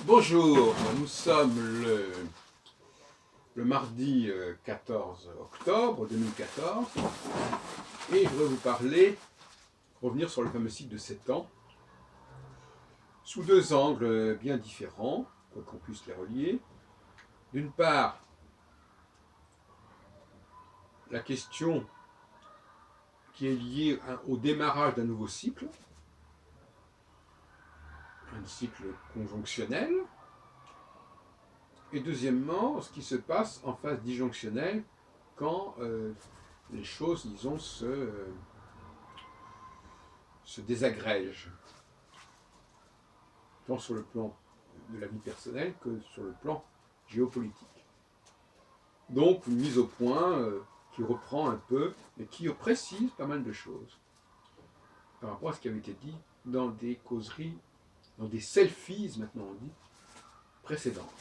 Bonjour, nous sommes le mardi 14 octobre 2014 et je voudrais vous revenir sur le fameux cycle de 7 ans, sous deux angles bien différents, quoi qu'on puisse les relier. D'une part, la question qui est liée au démarrage d'un nouveau cycle, un cycle conjonctionnel, et deuxièmement, ce qui se passe en phase disjonctionnelle quand les choses, disons, se désagrègent, tant sur le plan de la vie personnelle que sur le plan géopolitique. Donc une mise au point qui reprend un peu et qui précise pas mal de choses par rapport à ce qui avait été dit dans des causeries, dans des selfies maintenant on dit, précédentes.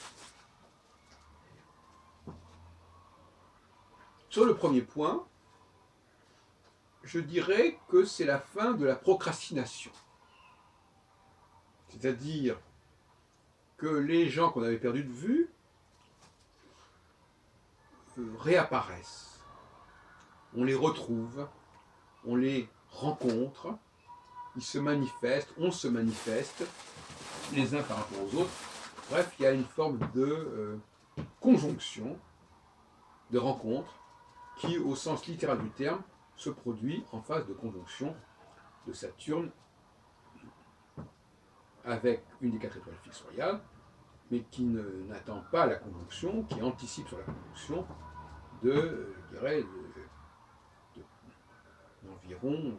Sur le premier point, je dirais que c'est la fin de la procrastination. C'est-à-dire que les gens qu'on avait perdus de vue réapparaissent. On les retrouve, on les rencontre, ils se manifestent, on se manifeste, les uns par rapport aux autres. Bref, il y a une forme de conjonction, de rencontre, qui, au sens littéral du terme, se produit en phase de conjonction de Saturne avec une des 4 étoiles fixes royales, mais qui n'attend pas la conjonction, qui anticipe sur la conjonction je dirais, d'environ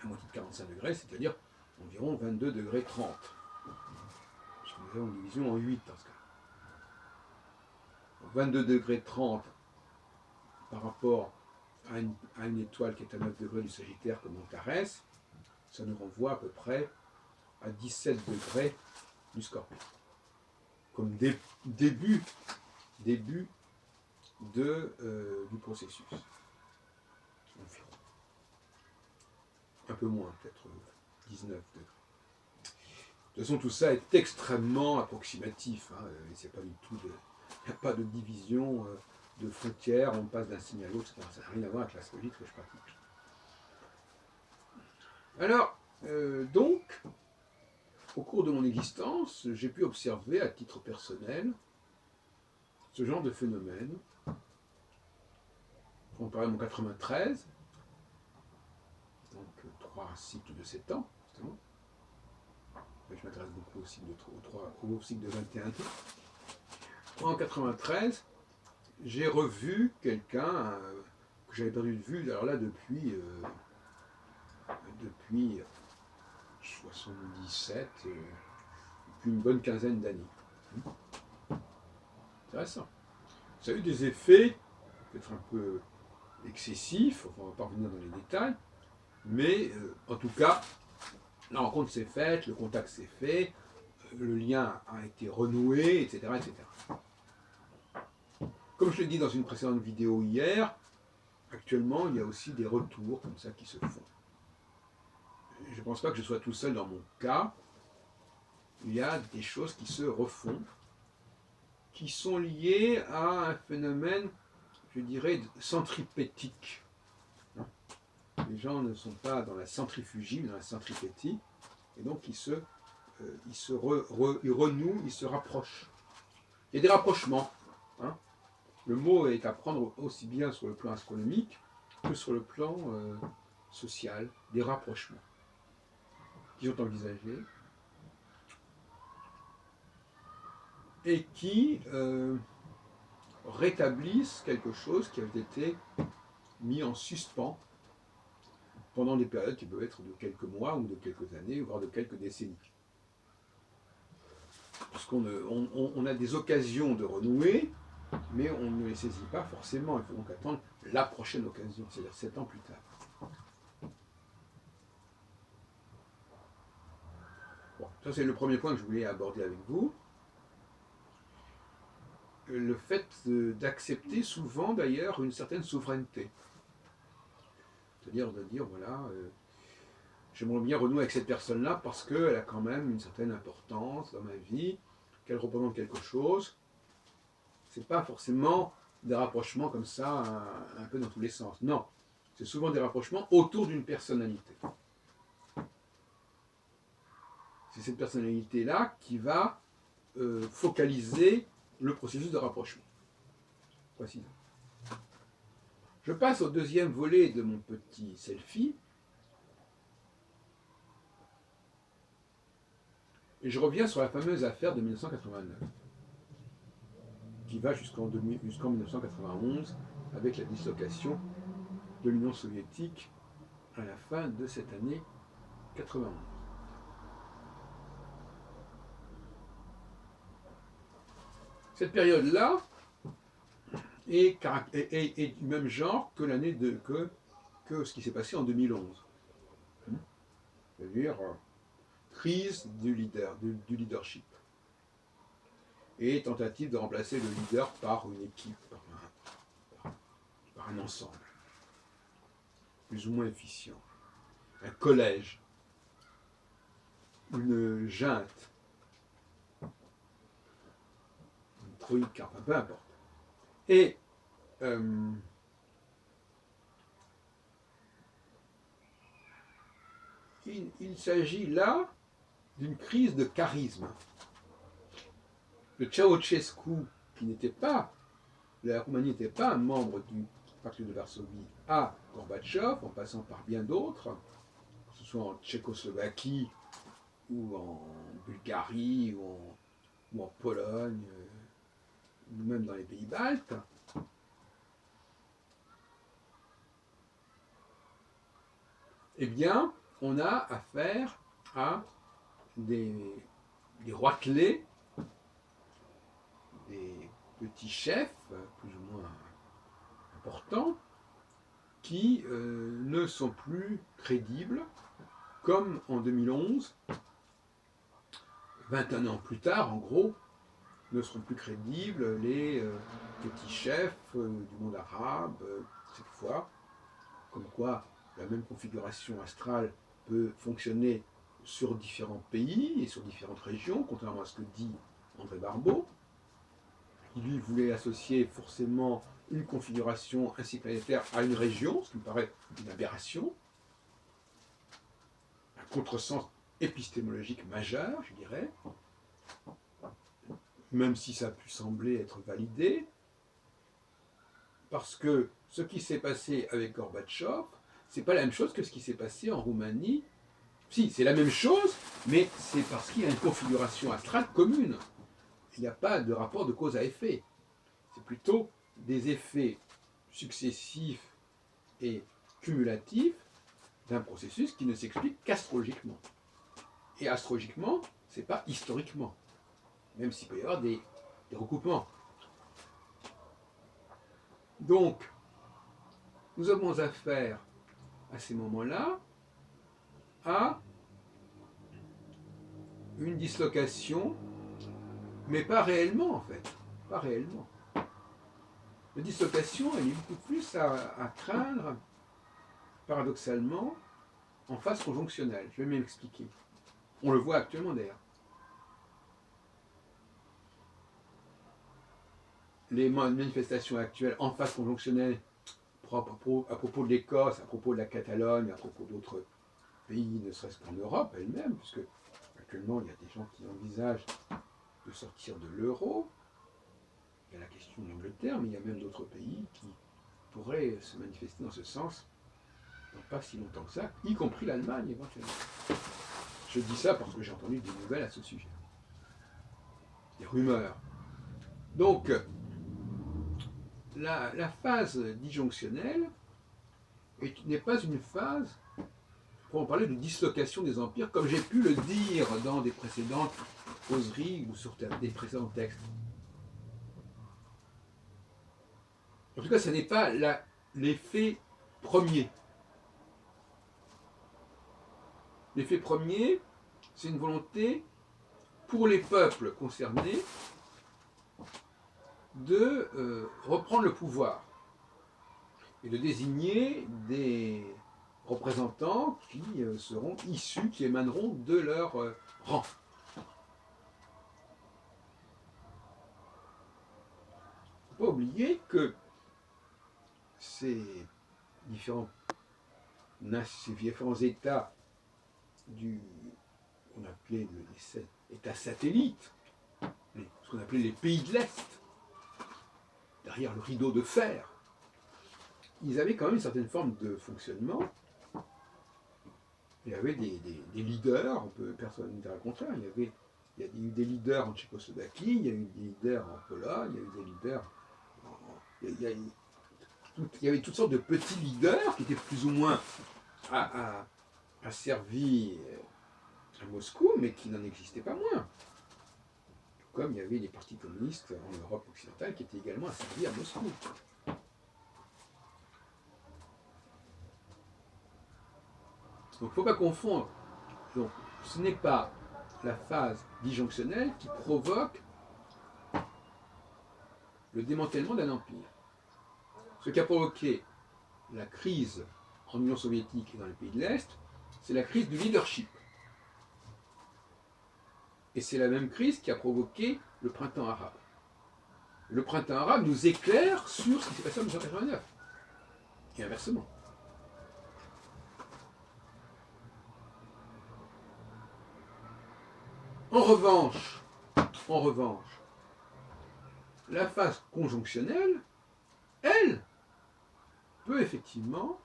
la moitié de 45 degrés, c'est-à-dire environ 22 degrés 30. Parce que nous avons une division en 8 dans ce cas. Donc 22 degrés 30 par rapport à une étoile qui est à 9 degrés du Sagittaire comme Antares, ça nous renvoie à peu près à 17 degrés du Scorpion. Comme début du processus. Environ. Un peu moins, peut-être 19 degrés. De toute façon, tout ça est extrêmement approximatif. C'est pas du tout il n'y a pas de division de frontières, on passe d'un signe à l'autre, etc. Ça n'a rien à voir avec l'astrologie que je pratique. Alors, donc, au cours de mon existence, j'ai pu observer à titre personnel ce genre de phénomène. On parlait de mon 93, donc 3 cycles de 7 ans, justement. Je m'intéresse beaucoup au cycle de 21 ans. En 93, j'ai revu quelqu'un que j'avais perdu de vue, alors là depuis 77, depuis une bonne quinzaine d'années. Intéressant. Ça a eu des effets peut-être un peu excessifs, on ne va pas revenir dans les détails, mais en tout cas, la rencontre s'est faite, le contact s'est fait, le lien a été renoué, etc., etc. Comme je l'ai dit dans une précédente vidéo hier, actuellement, il y a aussi des retours comme ça qui se font. Je ne pense pas que je sois tout seul dans mon cas. Il y a des choses qui se refont, qui sont liées à un phénomène, je dirais, centripétique. Les gens ne sont pas dans la centrifugie, mais dans la centripétie, et donc ils renouent, ils se rapprochent. Il y a des rapprochements. Le mot est à prendre aussi bien sur le plan astronomique que sur le plan social, des rapprochements qui sont envisagés et qui rétablissent quelque chose qui avait été mis en suspens pendant des périodes qui peuvent être de quelques mois ou de quelques années, voire de quelques décennies. Parce qu'on a des occasions de renouer, mais on ne les saisit pas forcément. Il faut donc attendre la prochaine occasion, c'est-à-dire 7 ans plus tard. Bon, ça c'est le premier point que je voulais aborder avec vous. Le fait d'accepter souvent d'ailleurs une certaine souveraineté. C'est-à-dire de dire, voilà, j'aimerais bien renouer avec cette personne-là parce qu'elle a quand même une certaine importance dans ma vie, qu'elle représente quelque chose. C'est pas forcément des rapprochements comme ça, un peu dans tous les sens. Non, c'est souvent des rapprochements autour d'une personnalité. C'est cette personnalité-là qui va focaliser le processus de rapprochement. Voici. Je passe au deuxième volet de mon petit selfie. Et je reviens sur la fameuse affaire de 1989, qui va jusqu'en 1991, avec la dislocation de l'Union soviétique à la fin de cette année 91. Cette période-là est du même genre que l'année que ce qui s'est passé en 2011. C'est-à-dire crise du leadership. Et tentative de remplacer le leader par une équipe, par un ensemble, plus ou moins efficient. Un collège, une junte, une troïka, enfin peu importe. Et il s'agit là d'une crise de charisme. Le Ceausescu, qui n'était pas, la Roumanie n'était pas un membre du pacte de Varsovie, à Gorbatchev, en passant par bien d'autres, que ce soit en Tchécoslovaquie, ou en Bulgarie, ou en Pologne, ou même dans les pays baltes, eh bien, on a affaire à des roitelets, des petits chefs, plus ou moins importants, qui ne sont plus crédibles, comme en 2011, 21 ans plus tard, en gros, ne seront plus crédibles les petits chefs du monde arabe, cette fois, comme quoi la même configuration astrale peut fonctionner sur différents pays et sur différentes régions, contrairement à ce que dit André Barbeau, qui lui voulait associer forcément une configuration ainsi planétaire à une région, ce qui me paraît une aberration, un contresens épistémologique majeur, je dirais, même si ça a pu sembler être validé, parce que ce qui s'est passé avec Gorbatchev, c'est pas la même chose que ce qui s'est passé en Roumanie. Si, c'est la même chose, mais c'est parce qu'il y a une configuration astrale commune. Il n'y a pas de rapport de cause à effet. C'est plutôt des effets successifs et cumulatifs d'un processus qui ne s'explique qu'astrologiquement. Et astrologiquement, c'est pas historiquement, même s'il peut y avoir des recoupements. Donc, nous avons affaire à ces moments-là à une dislocation, mais pas réellement en fait, pas réellement. La dislocation, elle est beaucoup plus à craindre, paradoxalement, en phase conjonctionnelle. Je vais m'expliquer. On le voit actuellement d'ailleurs. Les manifestations actuelles en phase conjonctionnelle à propos de l'Écosse, à propos de la Catalogne, à propos d'autres pays, ne serait-ce qu'en Europe elle-même, puisque actuellement il y a des gens qui envisagent de sortir de l'euro. Il y a la question de l'Angleterre, mais il y a même d'autres pays qui pourraient se manifester dans ce sens dans pas si longtemps que ça, y compris l'Allemagne éventuellement. Je dis ça parce que j'ai entendu des nouvelles à ce sujet. Des rumeurs. Donc, la phase disjonctionnelle n'est pas une phase, pour en parler de dislocation des empires, comme j'ai pu le dire dans des précédentes causeries ou sur des précédents textes. En tout cas, ce n'est pas l'effet premier. L'effet premier, c'est une volonté pour les peuples concernés de reprendre le pouvoir et de désigner des représentants qui seront issus, qui émaneront de leur rang. Il ne faut pas oublier que ces différents États qu'on appelait les États satellites, ce qu'on appelait les pays de l'Est, derrière le rideau de fer, ils avaient quand même une certaine forme de fonctionnement. Il y avait des leaders, personne ne dira le contraire, il y a eu des leaders en Tchécoslovaquie, il y a eu des leaders en Pologne, il y a eu des leaders il y avait toutes sortes de petits leaders qui étaient plus ou moins asservis à Moscou, mais qui n'en existaient pas moins. Tout comme il y avait des partis communistes en Europe occidentale qui étaient également asservis à Moscou. Donc il ne faut pas confondre. Donc, ce n'est pas la phase disjonctionnelle qui provoque le démantèlement d'un empire. Ce qui a provoqué la crise en Union soviétique et dans les pays de l'Est, c'est la crise du leadership. Et c'est la même crise qui a provoqué le printemps arabe. Le printemps arabe nous éclaire sur ce qui s'est passé en 1989. Et inversement. En revanche, la phase conjonctionnelle, elle, peut effectivement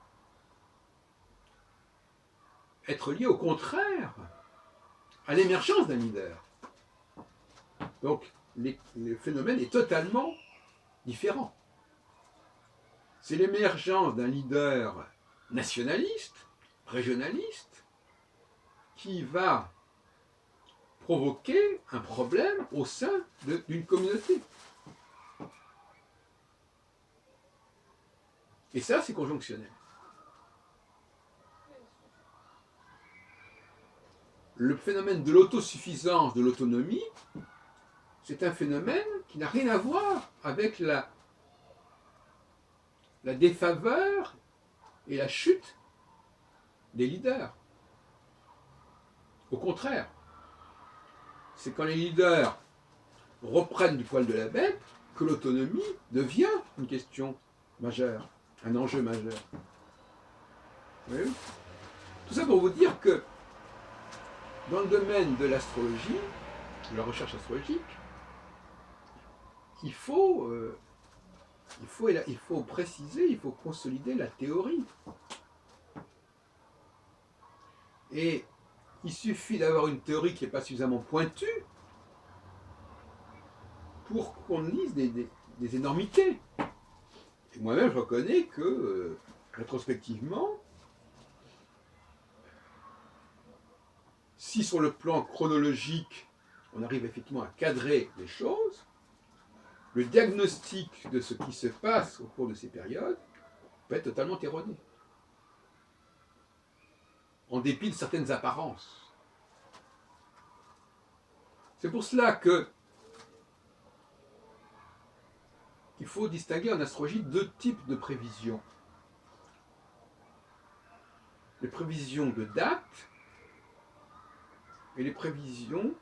être liée au contraire à l'émergence d'un leader. Donc, le phénomène est totalement différent. C'est l'émergence d'un leader nationaliste, régionaliste, qui va provoquer un problème au sein d'une communauté. Et ça, c'est conjonctionnel. Le phénomène de l'autosuffisance, de l'autonomie, c'est un phénomène qui n'a rien à voir avec la défaveur et la chute des leaders. Au contraire, c'est quand les leaders reprennent du poil de la bête que l'autonomie devient une question majeure, un enjeu majeur. Oui. Tout ça pour vous dire que dans le domaine de l'astrologie, de la recherche astrologique, il faut préciser, il faut consolider la théorie. Et il suffit d'avoir une théorie qui n'est pas suffisamment pointue pour qu'on lise des énormités. Et moi-même, je reconnais que, rétrospectivement, si sur le plan chronologique, on arrive effectivement à cadrer les choses, le diagnostic de ce qui se passe au cours de ces périodes peut être totalement erroné, en dépit de certaines apparences. C'est pour cela que il faut distinguer en astrologie deux types de prévisions. Les prévisions de date et les prévisions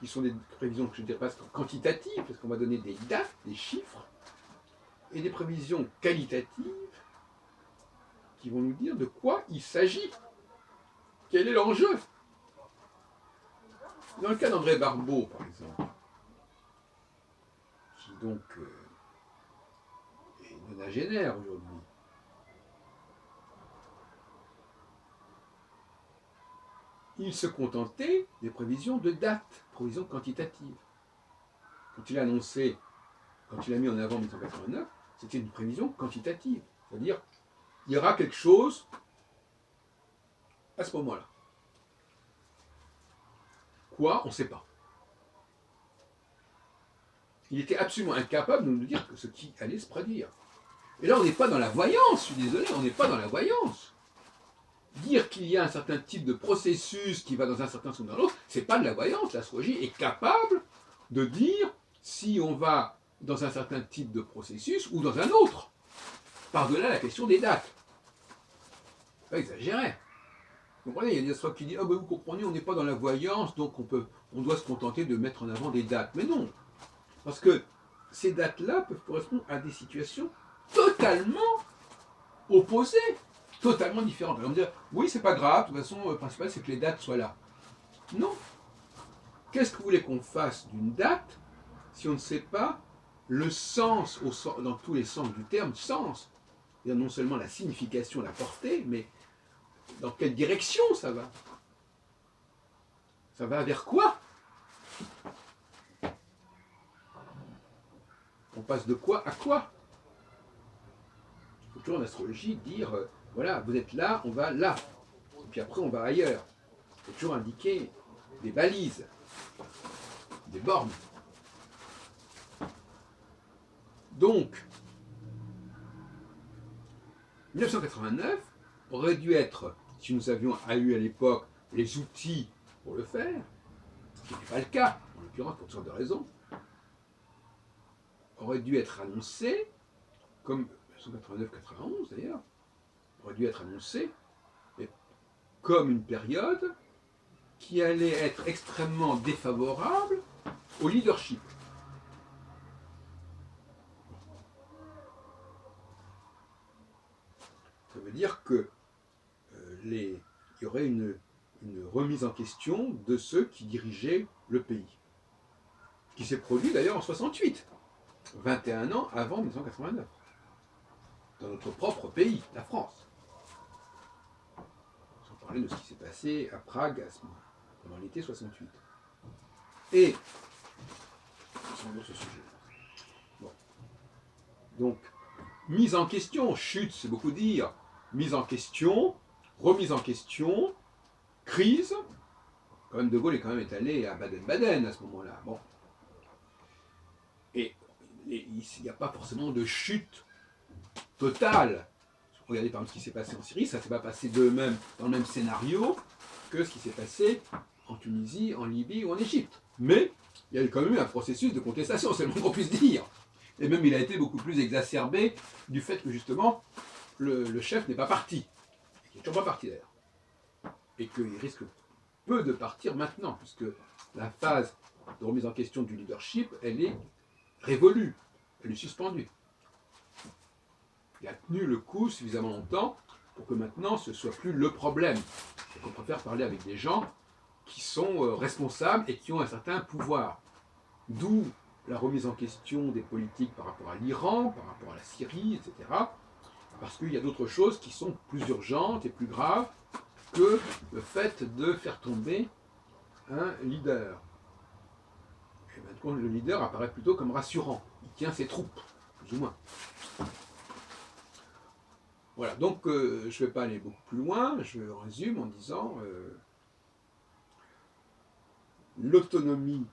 qui sont des prévisions que je ne dirais pas quantitatives, parce qu'on va donner des dates, des chiffres, et des prévisions qualitatives qui vont nous dire de quoi il s'agit. Quel est l'enjeu? Dans le cas d'André Barbeau, par exemple, qui donc est nonagénaire aujourd'hui, il se contentait des prévisions de date, prévisions quantitatives. Quand il a annoncé, quand il a mis en avant 1989, c'était une prévision quantitative. C'est-à-dire, il y aura quelque chose à ce moment-là. Quoi? On ne sait pas. Il était absolument incapable de nous dire ce qui allait se prédire. Et là, on n'est pas dans la voyance, je suis désolé, on n'est pas dans la voyance. Dire qu'il y a un certain type de processus qui va dans un certain sens ou dans l'autre, c'est pas de la voyance. L'astrologie est capable de dire si on va dans un certain type de processus ou dans un autre, par-delà la question des dates. pas exagérer. Vous comprenez, il y a des astrologues qui disent ah ben vous comprenez, on n'est pas dans la voyance, donc on doit se contenter de mettre en avant des dates. Mais non, parce que ces dates-là peuvent correspondre à des situations totalement opposées, totalement différentes. Alors on va me dire oui, c'est pas grave, de toute façon, le principal c'est que les dates soient là. Non. Qu'est-ce que vous voulez qu'on fasse d'une date si on ne sait pas le sens, dans tous les sens du terme, sens, c'est-à-dire non seulement la signification, la portée, mais dans quelle direction ça va? Ça va vers quoi? On passe de quoi à quoi? Il faut toujours en astrologie dire, voilà, vous êtes là, on va là. Et puis après, on va ailleurs. Il faut toujours indiquer des balises, des bornes. Donc, 1989 aurait dû être, si nous avions eu à l'époque les outils pour le faire, ce qui n'était pas le cas, en l'occurrence pour toutes sortes de raisons, aurait dû être annoncé, comme 1989-91 d'ailleurs, aurait dû être annoncé comme une période qui allait être extrêmement défavorable au leadership. Ça veut dire que il y aurait une remise en question de ceux qui dirigeaient le pays. Ce qui s'est produit d'ailleurs en 68, 21 ans avant 1989, dans notre propre pays, la France. Sans parler de ce qui s'est passé à Prague à ce moment, pendant l'été 68. Et, c'est un autre sujet. Bon. Donc, mise en question, chute, c'est beaucoup dire, mise en question, remise en question, crise. Quand même, De Gaulle est quand même allé à Baden-Baden à ce moment-là. Bon. Et il n'y a pas forcément de chute totale. Regardez par exemple ce qui s'est passé en Syrie, ça ne s'est pas passé dans le même scénario que ce qui s'est passé en Tunisie, en Libye ou en Égypte. Mais il y a eu quand même eu un processus de contestation, c'est le moins qu'on puisse dire. Et même il a été beaucoup plus exacerbé du fait que justement le chef n'est pas parti. Il n'est toujours pas parti d'ailleurs. Et qu'il risque peu de partir maintenant, puisque la phase de remise en question du leadership, elle est révolue, elle est suspendue. Il a tenu le coup suffisamment longtemps pour que maintenant ce ne soit plus le problème. Et qu'on préfère parler avec des gens qui sont responsables et qui ont un certain pouvoir. D'où la remise en question des politiques par rapport à l'Iran, par rapport à la Syrie, etc. Parce qu'il y a d'autres choses qui sont plus urgentes et plus graves que le fait de faire tomber un leader. Et maintenant, le leader apparaît plutôt comme rassurant. Il tient ses troupes, plus ou moins. Voilà, donc je ne vais pas aller beaucoup plus loin, je résume en disant l'autonomie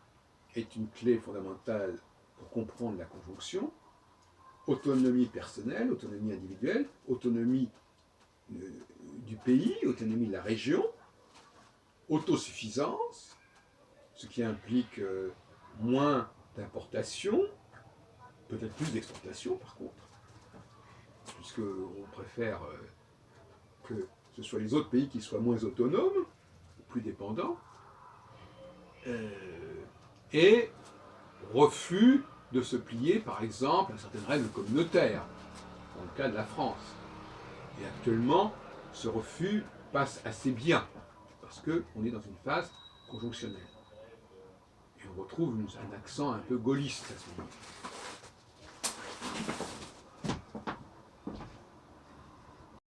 est une clé fondamentale pour comprendre la conjonction. Autonomie personnelle, autonomie individuelle, autonomie du pays, autonomie de la région, autosuffisance, ce qui implique moins d'importation, peut-être plus d'exportation par contre, puisqu'on préfère que ce soit les autres pays qui soient moins autonomes, plus dépendants, et refus de se plier, par exemple, à certaines règles communautaires, dans le cas de la France. Et actuellement, ce refus passe assez bien, parce qu'on est dans une phase conjonctionnelle. Et on retrouve un accent un peu gaulliste à ce moment-là.